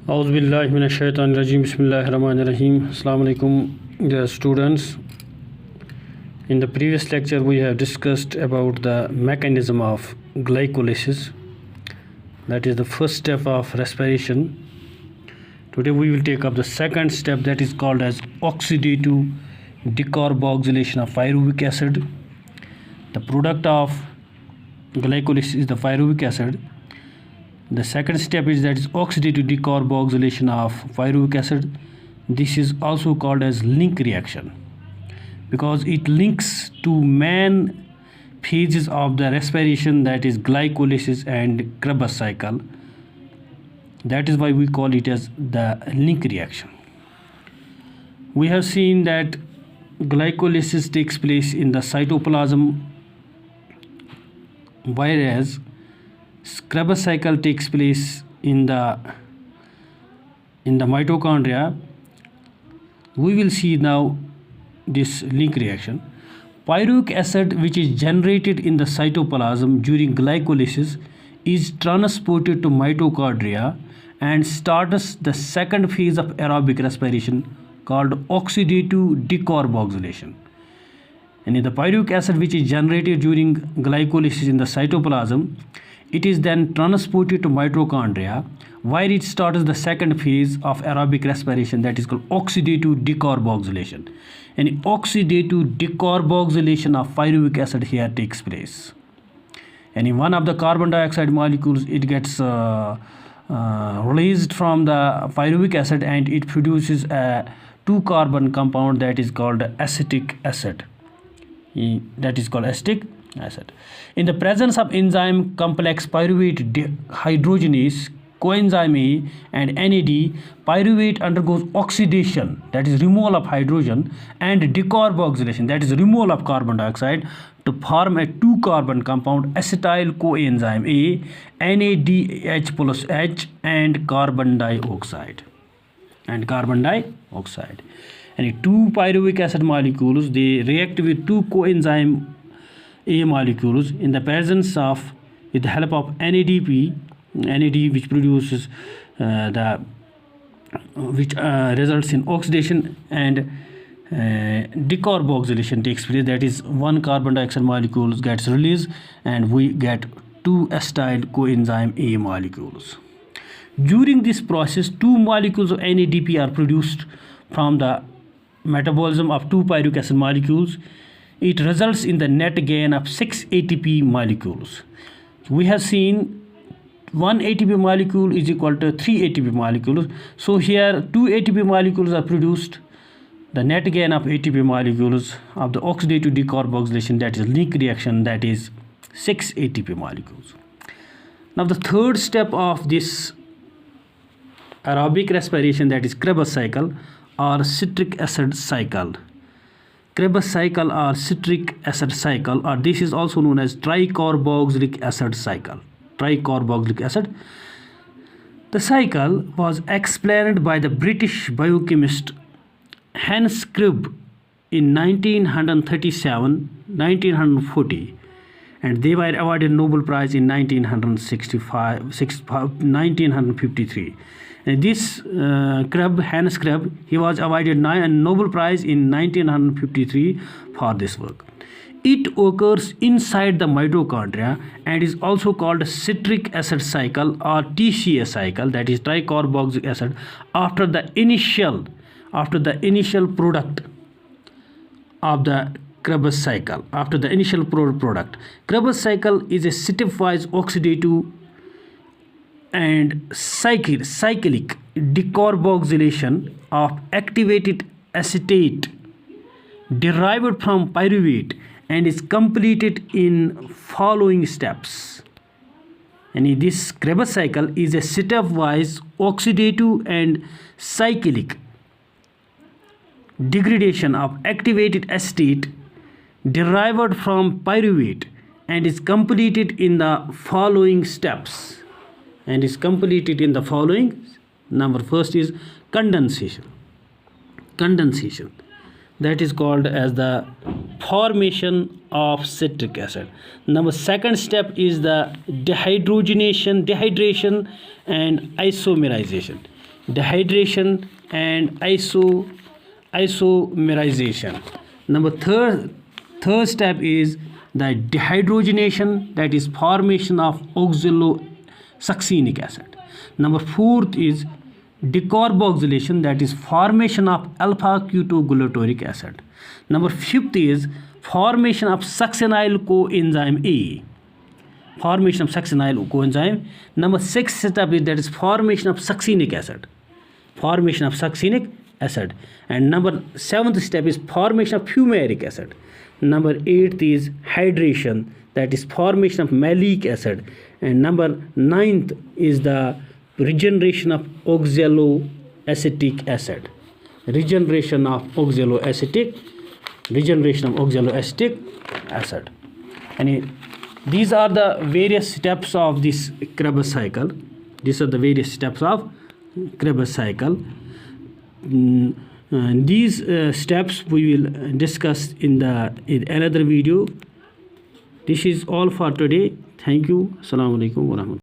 Auzubillahiminash-shaytanir-rajim. Bismillahir-rahmanir-rahim. Assalamu alaikum, dear students. In the previous lecture, we have discussed about the mechanism of glycolysis. That is the first step of respiration. Today we will take up the second step, that is called as oxidative decarboxylation of pyruvic acid. The product of glycolysis is the pyruvic acid. The second step is oxidative decarboxylation of pyruvic acid. This is also called as link reaction because it links two main phases of the respiration, that is glycolysis and Krebs cycle. That is why we call it as the link reaction. We have seen that glycolysis takes place in the cytoplasm, whereas Krebs cycle takes place in the mitochondria. We will see now this link reaction. Pyruvic acid, which is generated in the cytoplasm during glycolysis, is transported to mitochondria and starts the second phase of aerobic respiration called oxidative decarboxylation. And in the pyruvic acid, which is generated during glycolysis in the cytoplasm, it is then transported to mitochondria, where it starts the second phase of aerobic respiration, that is called oxidative decarboxylation. And oxidative decarboxylation of pyruvic acid here takes place. And in one of the carbon dioxide molecules, it gets released from the pyruvic acid and it produces a 2-carbon compound that is called acetic acid. In the presence of enzyme complex pyruvate dehydrogenase, coenzyme A and NAD, pyruvate undergoes oxidation, that is removal of hydrogen, and decarboxylation, that is removal of carbon dioxide, to form a 2-carbon compound acetyl coenzyme A, NADH plus H, and carbon dioxide. And two pyruvic acid molecules, they react with two coenzyme A molecules in the presence of, with the help of NAD, which produces which results in oxidation, and decarboxylation takes place, that is one carbon dioxide molecule gets released and we get two acetyl coenzyme A molecules. During this process, two molecules of NADP are produced from the metabolism of two pyruvic acid molecules. It results in the net gain of 6 ATP molecules. We have seen 1 ATP molecule is equal to 3 ATP molecules. So here 2 ATP molecules are produced. The net gain of ATP molecules of the oxidative decarboxylation, that is link reaction, that is 6 ATP molecules. Now the third step of this aerobic respiration, that is Krebs cycle or citric acid cycle. Krebs cycle or citric acid cycle, or this is also known as tricarboxylic acid cycle. The cycle was explained by the British biochemist Hans Cribb in 1937-1940, and they were awarded Nobel Prize in 1953. And this Hans Cribb, he was awarded Nobel Prize in 1953 for this work. It occurs inside the mitochondria and is also called citric acid cycle or TCA cycle, that is tricarboxylic acid, after the initial product of the Krebs cycle. Krebs cycle is a stepwise oxidative and cyclic decarboxylation of activated acetate derived from pyruvate and is completed in following steps. And this Krebs cycle is a stepwise oxidative and cyclic degradation of activated acetate derived from pyruvate and is completed in the following steps. Number first is condensation. That is called as the formation of citric acid. Number second step is the dehydration and isomerization. dehydration and isomerization. Number third step is the dehydrogenation, that is formation of oxalosuccinic acid. Number fourth is decarboxylation, that is formation of alpha ketoglutarate acid. Number fifth is formation of succinyl coenzyme A. Formation of succinyl coenzyme. Number sixth step is, that is formation of succinic acid. Formation of succinic acid. And number seventh step is formation of fumaric acid. Number eighth is hydration, that is formation of malic acid. And number ninth is the regeneration of oxaloacetic acid. Regeneration of oxaloacetic acid. And these are the various steps of this Krebs cycle. These are the various steps of Krebs cycle. These steps we will discuss in another video. This is all for today. Thank you. Assalamu alaikum wa rahmatullahi.